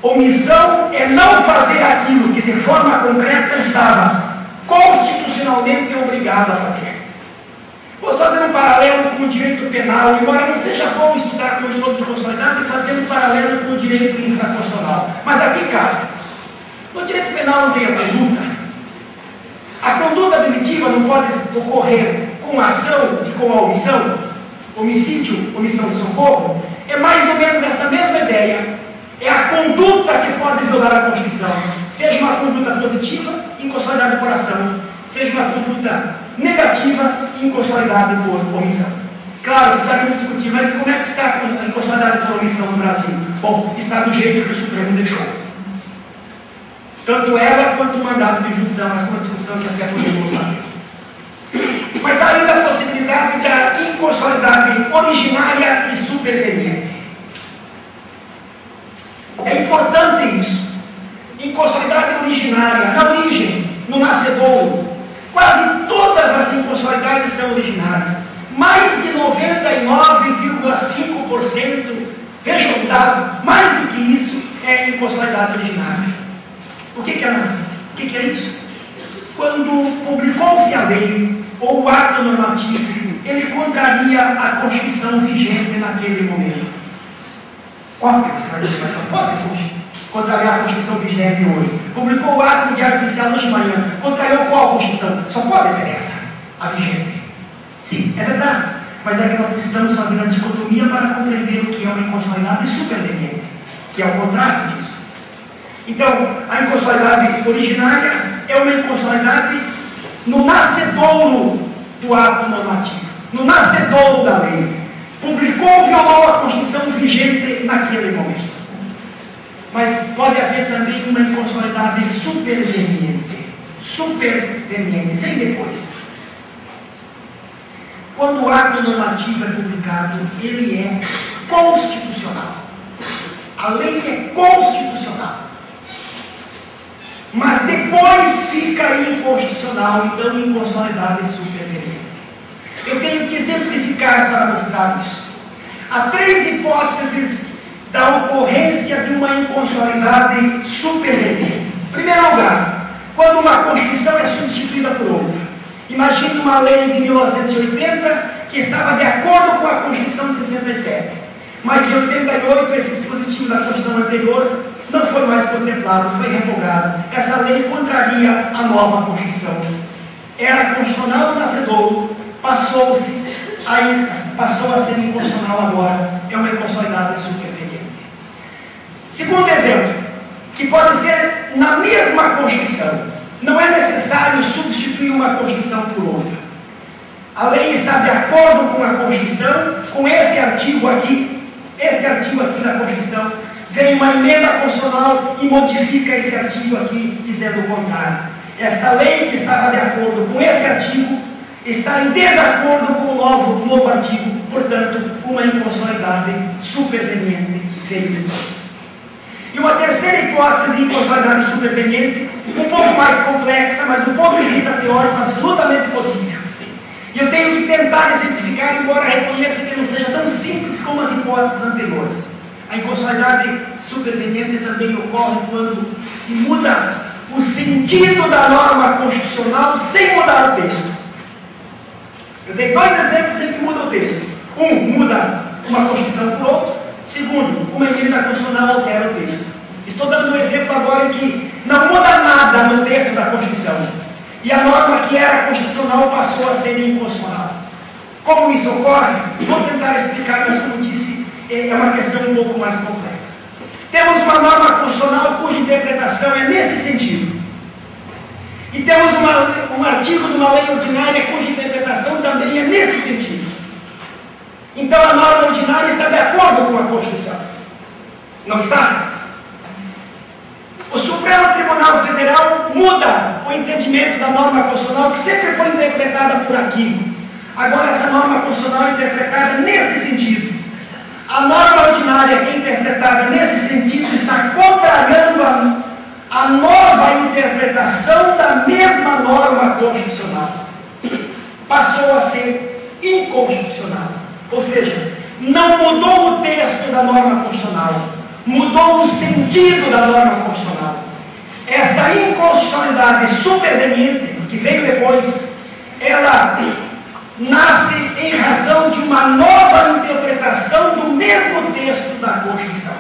Omissão é não fazer aquilo que de forma concreta estava constitucionalmente obrigado a fazer. Vou fazer um paralelo com o direito penal, embora não seja bom estudar controle de constitucionalidade e fazer um paralelo com o direito infraconstitucional. Mas aqui cabe. No direito penal não tem a conduta. A conduta delitiva não pode ocorrer com a ação e com a omissão. Homicídio, omissão de socorro, é mais ou menos essa mesma ideia. É a conduta que pode violar a Constituição. Seja uma conduta positiva, inconstitucionalidade por ação. Seja uma conduta negativa, inconstitucionalidade por omissão. Claro que sabemos discutir, mas como é que está a inconstitucionalidade por omissão no Brasil? Bom, está do jeito que o Supremo deixou. Tanto ela quanto o mandato de junção. Essa é uma discussão que até podemos fazer. Mas há ainda a possibilidade da inconstitucionalidade originária e superveniente. É importante isso. Inconstitucionalidade originária, na origem, no nascedouro. Quase todas as inconstitucionalidades são originárias. Mais de 99,5%, vejam o dado, mais do que isso, é inconstitucionalidade originária. O que é isso? Quando publicou-se a lei ou o ato normativo, ele contraria a Constituição vigente naquele momento. Óbvio que você vai dizer, mas só pode contrariar a Constituição vigente hoje. Publicou o ato no Diário Oficial hoje de manhã. Contrariou qual Constituição? Só pode ser essa, a vigente. Sim, é verdade. Mas é que nós precisamos fazer a dicotomia para compreender o que é uma inconstitucionalidade superveniente, que é o contrário disso. Então, a inconstitucionalidade originária é uma inconstitucionalidade no nascedouro do ato normativo, no nascedouro da lei. Publicou, violou a Constituição vigente naquele momento. Mas pode haver também uma inconstitucionalidade superveniente. Superveniente, vem depois. Quando o ato normativo é publicado, ele é constitucional. A lei é constitucional. Mas depois fica inconstitucional, então inconstitucionalidade superveniente. Eu tenho que exemplificar para mostrar isso. Há 3 hipóteses da ocorrência de uma inconstitucionalidade superveniente. Em primeiro lugar, quando uma Constituição é substituída por outra. Imagine uma lei de 1980 que estava de acordo com a Constituição de 67. Mas em 88 esse dispositivo da Constituição anterior não foi mais contemplado, foi revogado. Essa lei contraria a nova Constituição. Era constitucional no nascedouro, passou a ser inconstitucional agora. É uma inconstitucionalidade superveniente. Segundo exemplo, que pode ser na mesma Constituição. Não é necessário substituir uma Constituição por outra. A lei está de acordo com a Constituição, com esse artigo aqui da Constituição. Vem uma emenda constitucional e modifica esse artigo aqui, dizendo o contrário. Esta lei que estava de acordo com esse artigo está em desacordo com o novo artigo, portanto, uma inconstitucionalidade superveniente veio depois. E uma terceira hipótese de inconstitucionalidade superveniente, um pouco mais complexa, mas do ponto de vista teórico absolutamente possível. E eu tenho que tentar exemplificar, embora reconheça que não seja tão simples como as hipóteses anteriores. A inconstitucionalidade superveniente também ocorre quando se muda o sentido da norma constitucional sem mudar o texto. Eu dei 2 exemplos em que muda o texto. Um, muda uma Constituição por outro. Segundo, uma emenda constitucional altera o texto. Estou dando um exemplo agora em que não muda nada no texto da Constituição. E a norma que era constitucional passou a ser inconstitucional. Como isso ocorre? Vou tentar explicar, mas como disse, é uma questão um pouco mais complexa. Temos uma norma constitucional cuja interpretação é nesse sentido. E temos um artigo de uma lei ordinária cuja interpretação também é nesse sentido. Então a norma ordinária está de acordo com a Constituição. Não está? O Supremo Tribunal Federal muda o entendimento da norma constitucional que sempre foi interpretada por aqui. Agora essa norma constitucional é interpretada nesse sentido. A norma ordinária que é interpretada nesse sentido está contrariando a nova interpretação da mesma norma constitucional. Passou a ser inconstitucional. Ou seja, não mudou o texto da norma constitucional, mudou o sentido da norma constitucional. Essa inconstitucionalidade superveniente, que veio depois, ela nasce em razão de uma nova interpretação do mesmo texto da Constituição.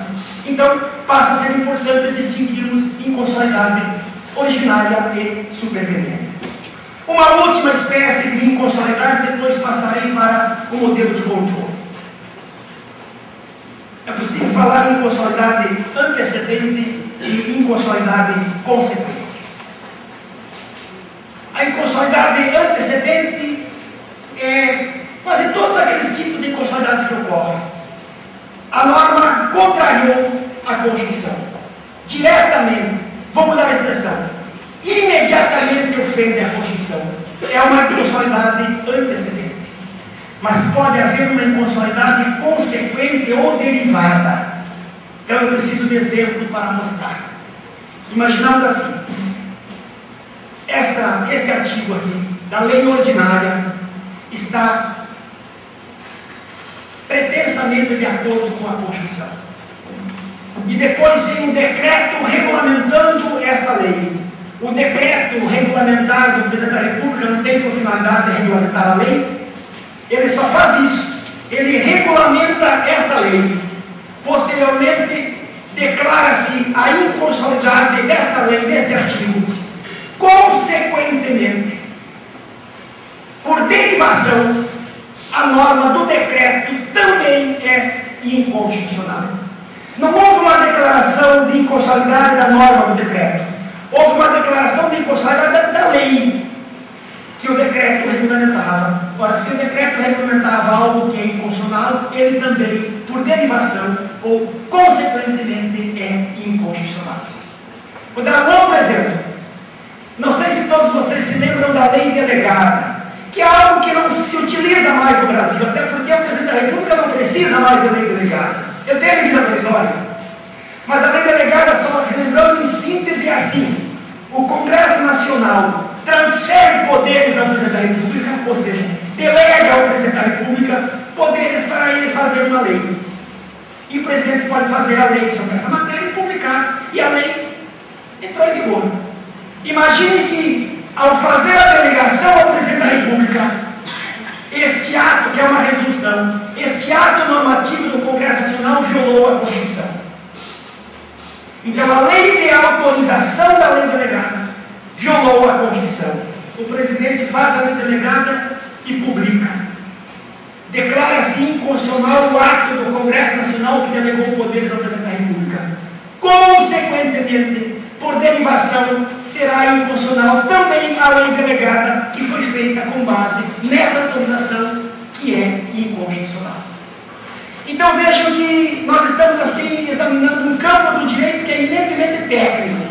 Então, passa a ser importante distinguirmos inconstitucionalidade originária e superveniente. Uma última espécie de inconstitucionalidade, depois passarei para o modelo de controle. É possível falar em inconstitucionalidade antecedente e inconstitucionalidade consequente. A inconstitucionalidade antecedente é quase todos aqueles tipos de inconstitucionalidades que ocorrem. A norma contrariou a Constituição. Diretamente, vou mudar a expressão, imediatamente ofende a Constituição. É uma inconstitucionalidade antecedente. Mas pode haver uma inconstitucionalidade consequente ou derivada. Então eu preciso de exemplo para mostrar. Imaginamos assim, este artigo aqui, da lei ordinária, está pretensamente de acordo com a Constituição. E depois vem um decreto regulamentando esta lei. O decreto regulamentar do Presidente da República não tem por finalidade de regulamentar a lei. Ele só faz isso. Ele regulamenta esta lei. Posteriormente, declara-se a inconstitucionalidade desta lei, deste artigo. Consequentemente, por derivação, a norma do decreto também é inconstitucional. Não houve uma declaração de inconstitucionalidade da norma do decreto. Houve uma declaração de inconstitucionalidade da lei que o decreto regulamentava. Ora, se o decreto regulamentava algo que é inconstitucional, ele também, por derivação ou consequentemente, é inconstitucional. Vou dar um outro exemplo. Não sei se todos vocês se lembram da lei delegada, que é algo que não se utiliza mais no Brasil, até porque o Presidente da República não precisa mais da lei delegada. Ele tem a medida provisória. Mas a lei delegada, só lembrando em síntese, é assim: o Congresso Nacional transfere poderes ao Presidente da República, ou seja, delega ao Presidente da República poderes para ele fazer uma lei. E o Presidente pode fazer a lei sobre essa matéria e publicar, e a lei entrou em vigor. Imagine que, ao fazer a delegação ao Presidente da República, este ato, que é uma resolução, este ato normativo do Congresso Nacional violou a Constituição. Então, a lei de autorização da lei delegada violou a Constituição. O Presidente faz a lei delegada e publica. Declara-se inconstitucional o ato do Congresso Nacional que delegou poderes ao Presidente da República. Consequentemente, por derivação, será inconstitucional também a lei delegada que foi feita com base nessa autorização, que é inconstitucional. Então vejam que nós estamos assim examinando um campo do direito que é eminentemente técnico.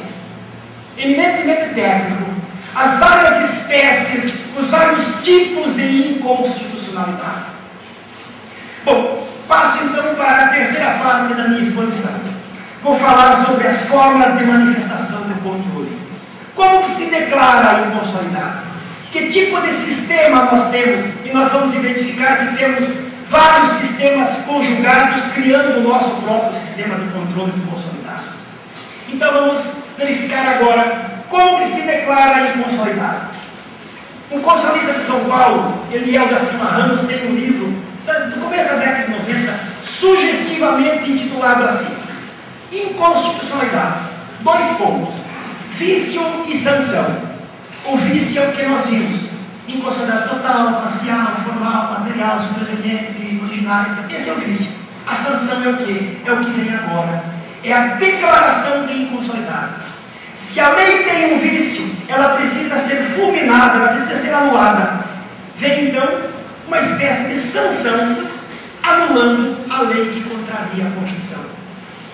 Eminentemente técnico. As várias espécies, os vários tipos de inconstitucionalidade. Bom, passo então para a terceira parte da minha exposição. Vou falar sobre as formas de manifestação do controle. Como que se declara a inconstitucionalidade? Que tipo de sistema nós temos? E nós vamos identificar que temos vários sistemas conjugados, criando o nosso próprio sistema de controle de inconstitucionalidade. Então vamos verificar agora como que se declara a inconstitucionalidade. Um constitucionalista de São Paulo, Eliel da Silva Ramos, tem um livro do começo da década de 90, sugestivamente intitulado assim: Inconstitucionalidade, dois pontos, vício e sanção. O vício é o que nós vimos: inconstitucionalidade total, parcial, formal, material, superveniente, originária. Esse é o vício. A sanção é o que? É o que vem agora. É a declaração de inconstitucionalidade. Se a lei tem um vício, ela precisa ser fulminada, ela precisa ser anulada. Vem então uma espécie de sanção anulando a lei que contraria a Constituição.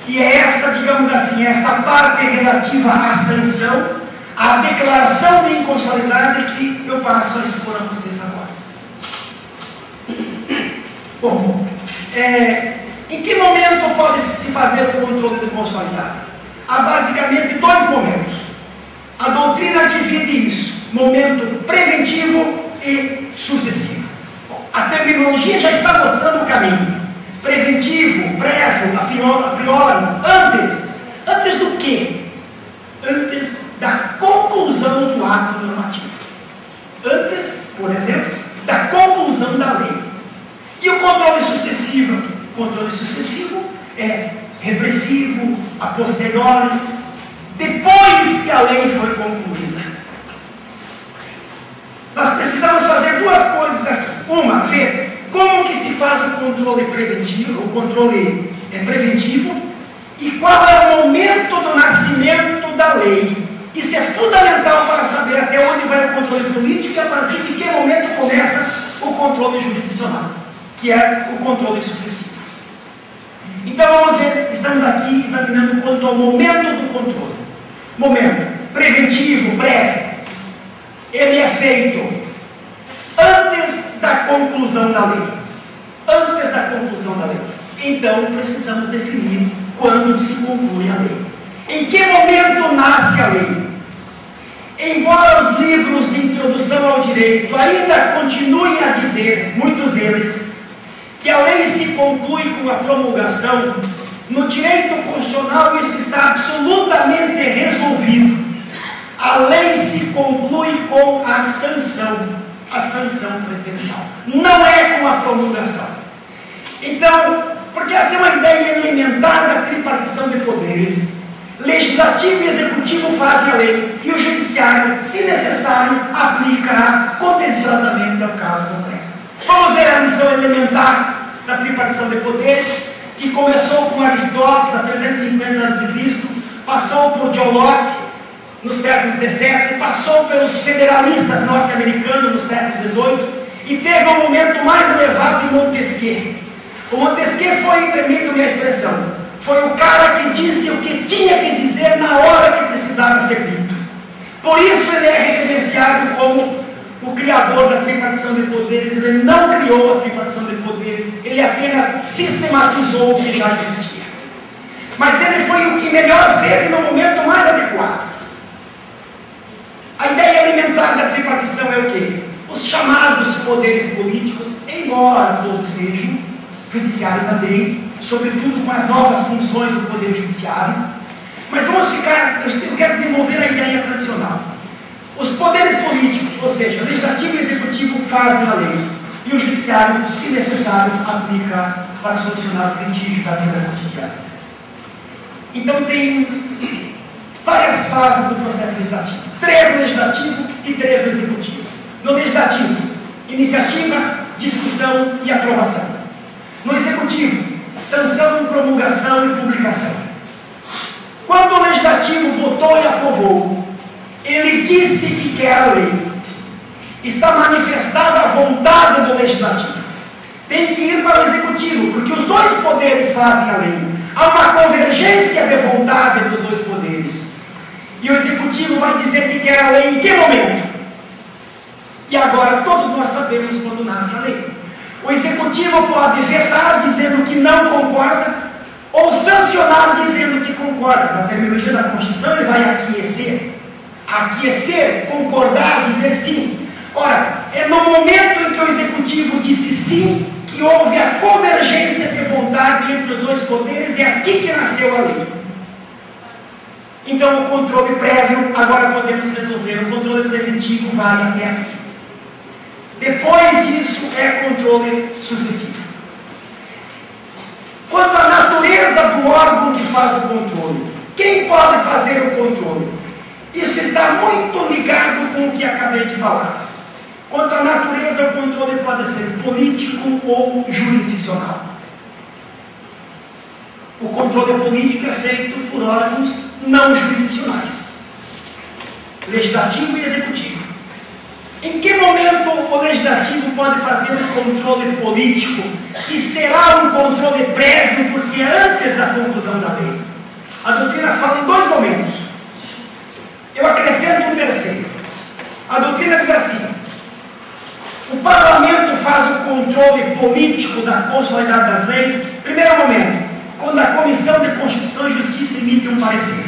E é esta, digamos assim, essa parte relativa à sanção, à declaração de inconstitucionalidade que eu passo a expor a vocês agora. Bom, em que momento pode se fazer o controle de inconstitucionalidade? Há basicamente dois momentos. A doutrina divide isso: momento preventivo e sucessivo. Bom, a terminologia já está mostrando o caminho. preventivo, prévio, a priori, antes do quê? Antes da conclusão do ato normativo. Antes, por exemplo, da conclusão da lei. E o controle sucessivo? O controle sucessivo é repressivo, a posteriori, depois que a lei foi concluída. Nós precisamos fazer duas coisas aqui. Uma, ver como que se faz o controle preventivo, e qual é o momento do nascimento da lei. Isso é fundamental para saber até onde vai o controle político e a partir de que momento começa o controle jurisdicional, que é o controle sucessivo. Então vamos ver, estamos aqui examinando quanto ao momento do controle. Momento preventivo, prévio. Ele é feito antes da conclusão da lei. Antes da conclusão da lei. Então precisamos definir quando se conclui a lei. Em que momento nasce a lei? Embora os livros de introdução ao direito ainda continuem a dizer, muitos deles, que a lei se conclui com a promulgação, no direito constitucional isso está absolutamente resolvido. A lei se conclui com a sanção presidencial. Não é com a promulgação. Então, porque essa é uma ideia elementar da tripartição de poderes. Legislativo e executivo fazem a lei e o judiciário, se necessário, aplicará contenciosamente ao caso concreto. Vamos ver a missão elementar da tripartição de poderes, que começou com Aristóteles há 350 a.C., passou por John Locke no século XVII, passou pelos federalistas norte-americanos no século XVIII e teve um momento mais elevado em Montesquieu. O Montesquieu foi, permita-me a expressão, foi o cara que disse o que tinha que dizer na hora que precisava ser dito. Por isso ele é reverenciado como o criador da tripartição de poderes. Ele não criou a tripartição de poderes, ele apenas sistematizou o que já existia. Mas ele foi o que melhor fez no momento mais adequado. A ideia elementar da tripartição é o quê? Os chamados poderes políticos, embora todos sejam, judiciário também, sobretudo com as novas funções do poder judiciário, mas vamos ficar, eu quero desenvolver a ideia tradicional. Os poderes políticos, ou seja, legislativo e executivo, fazem a lei, e o judiciário, se necessário, aplica para solucionar o litígio da vida cotidiana. Então tem várias fases do processo legislativo, 3 no legislativo e 3 no executivo. No legislativo, iniciativa, discussão e aprovação. No executivo, sanção, promulgação e publicação. Quando o legislativo votou e aprovou, ele disse que quer a lei. Está manifestada a vontade do legislativo. Tem que ir para o executivo, porque os dois poderes fazem a lei. Há uma convergência de vontade dos dois poderes. E o executivo vai dizer que quer a lei em que momento? E agora todos nós sabemos quando nasce a lei. O executivo pode vetar dizendo que não concorda, ou sancionar dizendo que concorda. Na terminologia da Constituição ele vai aquecer. Aquecer, concordar, dizer sim. Ora, é no momento em que o executivo disse sim, que houve a convergência de vontade entre os dois poderes, é aqui que nasceu a lei. Então o controle prévio, agora podemos resolver, o controle preventivo vai até aqui. Depois disso é controle sucessivo. Quanto à natureza do órgão que faz o controle, quem pode fazer o controle? Isso está muito ligado com o que acabei de falar. Quanto à natureza, o controle pode ser político ou jurisdicional. O controle político é feito por órgãos não jurisdicionais, legislativo e executivo. Em que momento o legislativo pode fazer um controle político, que será um controle prévio, porque é antes da conclusão da lei? A doutrina fala em 2 momentos. Eu acrescento um terceiro. A doutrina diz assim: o parlamento faz o controle político da constitucionalidade das leis, primeiro momento, quando a Comissão de Constituição e Justiça emite um parecer.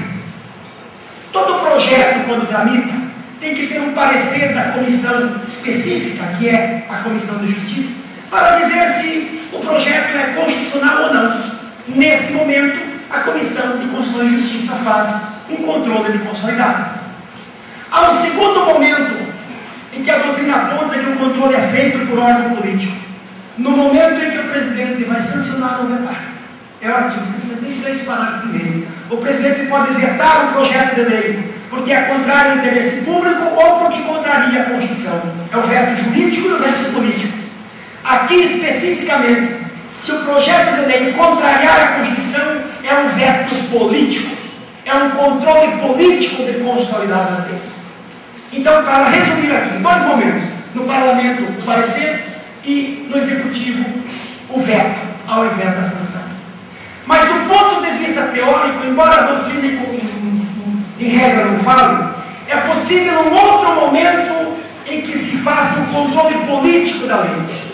Todo projeto, quando tramita, tem que ter um parecer da comissão específica, que é a Comissão de Justiça, para dizer se o projeto é constitucional ou não. Nesse momento, a Comissão de Constituição e Justiça faz um controle de constitucionalidade. Há um segundo momento em que a doutrina aponta que o controle é feito por órgão político. No momento em que o presidente vai sancionar ou vetar. É o artigo 66, parágrafo 1º. O presidente pode vetar um projeto de lei porque é contrário ao interesse público ou porque contraria a Constituição. É o veto jurídico e o veto político. Aqui, especificamente, se o projeto de lei contrariar a Constituição, é um veto político. É um controle político de constitucionalidade das leis. Então, para resumir aqui, dois momentos. No Parlamento, o parecer, e no Executivo, o veto, ao invés da sanção. Mas, do ponto de vista teórico, embora a doutrina em regra não fale, é possível um outro momento em que se faça um controle político da lei.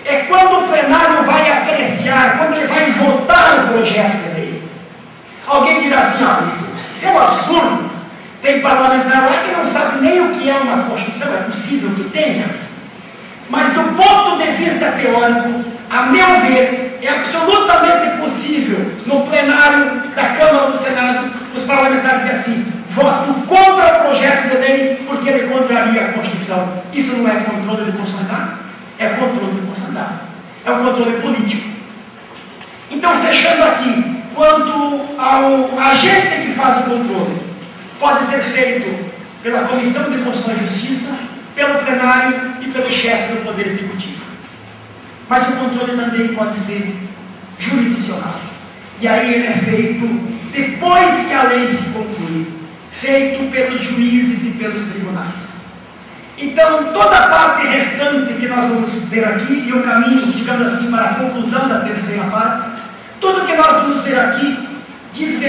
É quando o plenário vai apreciar, quando ele vai votar o projeto de lei. Alguém dirá assim, isso é um absurdo. Tem parlamentar lá que não sabe nem o que é uma Constituição, é possível que tenha. Mas do ponto de vista teórico, a meu ver, é absolutamente possível, no plenário da Câmara ou do Senado, os parlamentares dizem assim, voto contra o projeto de lei porque ele contraria a Constituição. Isso não é controle de constitucionalidade? É controle de constitucionalidade. É um controle político. Então, fechando aqui, quanto ao agente que faz o controle, pode ser feito pela Comissão de Constituição e Justiça, pelo plenário e pelo chefe do Poder Executivo. Mas o controle também pode ser jurisdicional. E aí ele é feito depois que a lei se conclui, feito pelos juízes e pelos tribunais. Então, toda a parte restante que nós vamos ver aqui, e o caminho, digamos assim, para a conclusão da terceira parte, tudo que nós vamos ver aqui diz